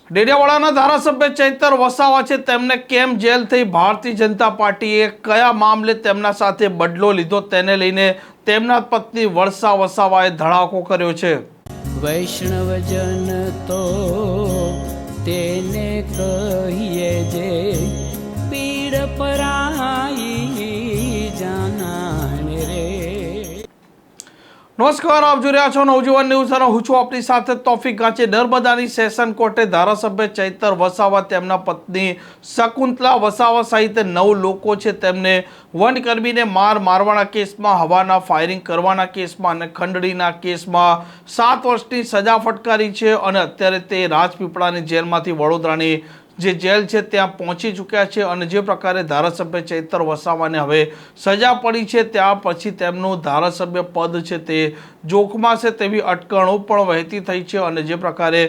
ડેડિયાવાડાના ધારાસભ્ય ચૈતર વસાવા છે, તેમને કેમ જેલ થઈ? ભારતીય જનતા પાર્ટીએ કયા મામલે તેમના સાથે બદલો લીધો તેને લઈને તેમના પત્ની વર્ષા વસાવાએ ધડાકો કર્યો છે. વૈષ્ણવજન તો તેને કહીએ જે પીડ પરાઈ જાનાને રે. નમસ્કાર, આપ જોઈ રહ્યા છો નવજીવન ન્યૂઝ અને હું છું આપની સાથે તોફિક ગાંચી. નર્મદાની સેશન કોર્ટે ધારાસભ્ય ચૈતર વસાવા, તેમના પત્ની શકુંતલા વસાવા સહિત 9 લોકો છે તેમને વનકર્મીને મારવાના કેસમાં, હવાના ફાયરિંગ કરવાના કેસમાં અને ખંડણીના કેસમાં 7 વર્ષની સજા ફટકારી છે અને અત્યારે તે રાજપીપળાની જેલમાંથી વડોદરાની જે જેલ છે ત્યાં પહોંચી ચૂક્યા છે. અને જે પ્રકારે ધારાસભ્ય ચૈતર વસાવાને હવે સજા પડી છે, ત્યાં પછી તેમનું ધારાસભ્ય પદ છે તે જોખમાં છે તેવી અટકળો પણ વહેતી થઈ છે. અને જે પ્રકારે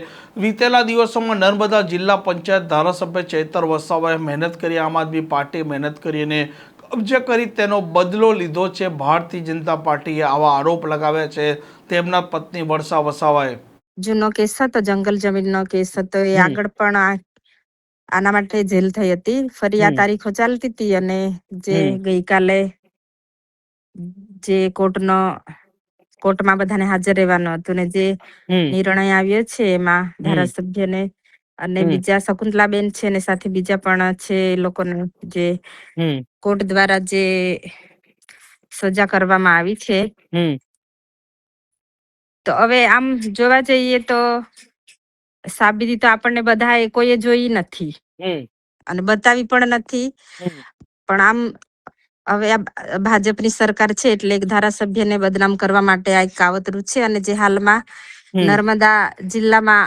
વીતેલા દિવસોમાં નર્મદા જિલ્લા પંચાયત ધારાસભ્ય ચૈતર વસાવાએ મહેનત કરી, આમ આદમી પાર્ટીએ મહેનત કરીને કબજે કરી તેનો બદલો લીધો છે. ભારતીય જનતા પાર્ટીએ આવા આરોપ લગાવ્યા છે તેમના પત્ની વર્ષા વસાવાએ. જૂનો કેસ હતો, જંગલ જમીનનો કેસ હતો, એ આગળ પણ આના માટે જેલ થઈ હતી. ફરી આ તારીખો ચાલતી હતી અને જે ગઈકાલે જે કોર્ટમાં બધાને હાજર રહેવાનું હતું ને જે નિર્ણય આવ્યો છે એમાં ધારાસભ્યને અને બીજા શકુંતલાબેન છે ને સાથે બીજા પણ છે, એ લોકોને જે કોર્ટ દ્વારા જે સજા કરવામાં આવી છે. તો હવે આમ જોવા જઈએ તો સાબિતી તો આપણને બધા કોઈએ જોઈ નથી અને બતાવી પણ નથી. પણ આમ હવે આ ભાજપની સરકાર છે એટલે એક ધારાસભ્યને બદનામ કરવા માટે આ એક કાવતરું છે. અને જે હાલમાં નર્મદા જિલ્લામાં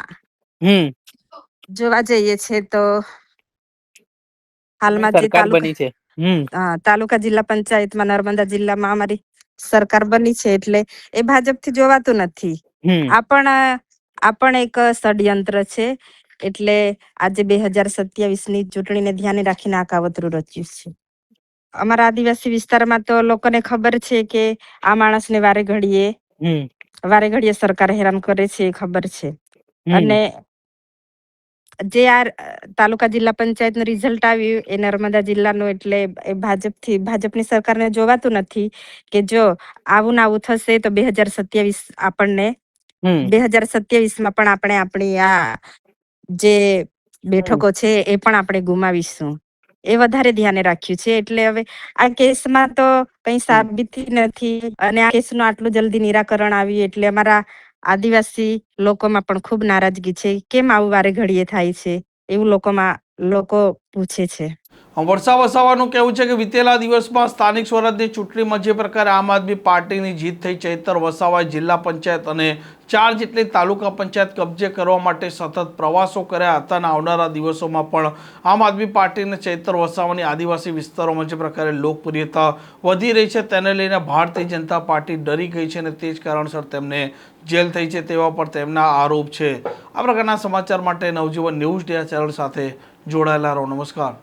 જોવા જઈએ છે તો હાલમાં જે તાલુકા જિલ્લા પંચાયતમાં નર્મદા જિલ્લામાં અમારી સરકાર બની છે એટલે એ ભાજપથી જોવાતું નથી. આ પણ એક ષડયંત્ર છે. એટલે આજે 2027ની ચૂંટણીને ધ્યાને રાખીને આ કાવતરું રચ્યું છે. અમારા આદિવાસી વિસ્તારમાં તો લોકોને ખબર છે કે આ માણસને વારે ઘડીએ સરકાર હેરાન કરે છે, એ ખબર છે. અને જે આ તાલુકા જિલ્લા પંચાયતનું રિઝલ્ટ આવ્યું એ નર્મદા જિલ્લાનું, એટલે એ ભાજપની સરકારને જોવાતું નથી કે જો આવું ને આવું થશે તો 2027 આપણને 2027માં પણ આપણે આપણી આ જે બેઠકો છે એ પણ આપણે ગુમાવીશું, એ વધારે ધ્યાને રાખ્યું છે. એટલે હવે આ કેસમાં તો કઈ સાબિતી નથી અને આ કેસનું આટલું જલ્દી નિરાકરણ આવ્યું એટલે અમારા આદિવાસી લોકોમાં પણ ખૂબ નારાજગી છે. કેમ આવું વારે ઘડીએ થાય છે એવું લોકો પૂછે છે. વર્ષા વસાવાનું કહેવું છે કે વીતેલા દિવસમાં સ્થાનિક સ્વરાજની ચૂંટણીમાં જે પ્રકારે આમ આદમી પાર્ટીની જીત થઈ, ચૈતર વસાવાએ જિલ્લા પંચાયત અને 4 જેટલી તાલુકા પંચાયત કબજે કરવા માટે સતત પ્રવાસો કર્યા હતા. અને આવનારા દિવસોમાં પણ આમ આદમી પાર્ટીને ચૈતર વસાવાની આદિવાસી વિસ્તારોમાં જે પ્રકારે લોકપ્રિયતા વધી રહી છે તેને લઈને ભારતીય જનતા પાર્ટી ડરી ગઈ છે અને તે જ કારણસર તેમને જેલ થઈ છે તેવા પર તેમના આરોપ છે. આ પ્રકારના સમાચાર માટે નવજીવન ન્યૂઝ ડે ચેનલ સાથે જોડાયેલા રહો. નમસ્કાર.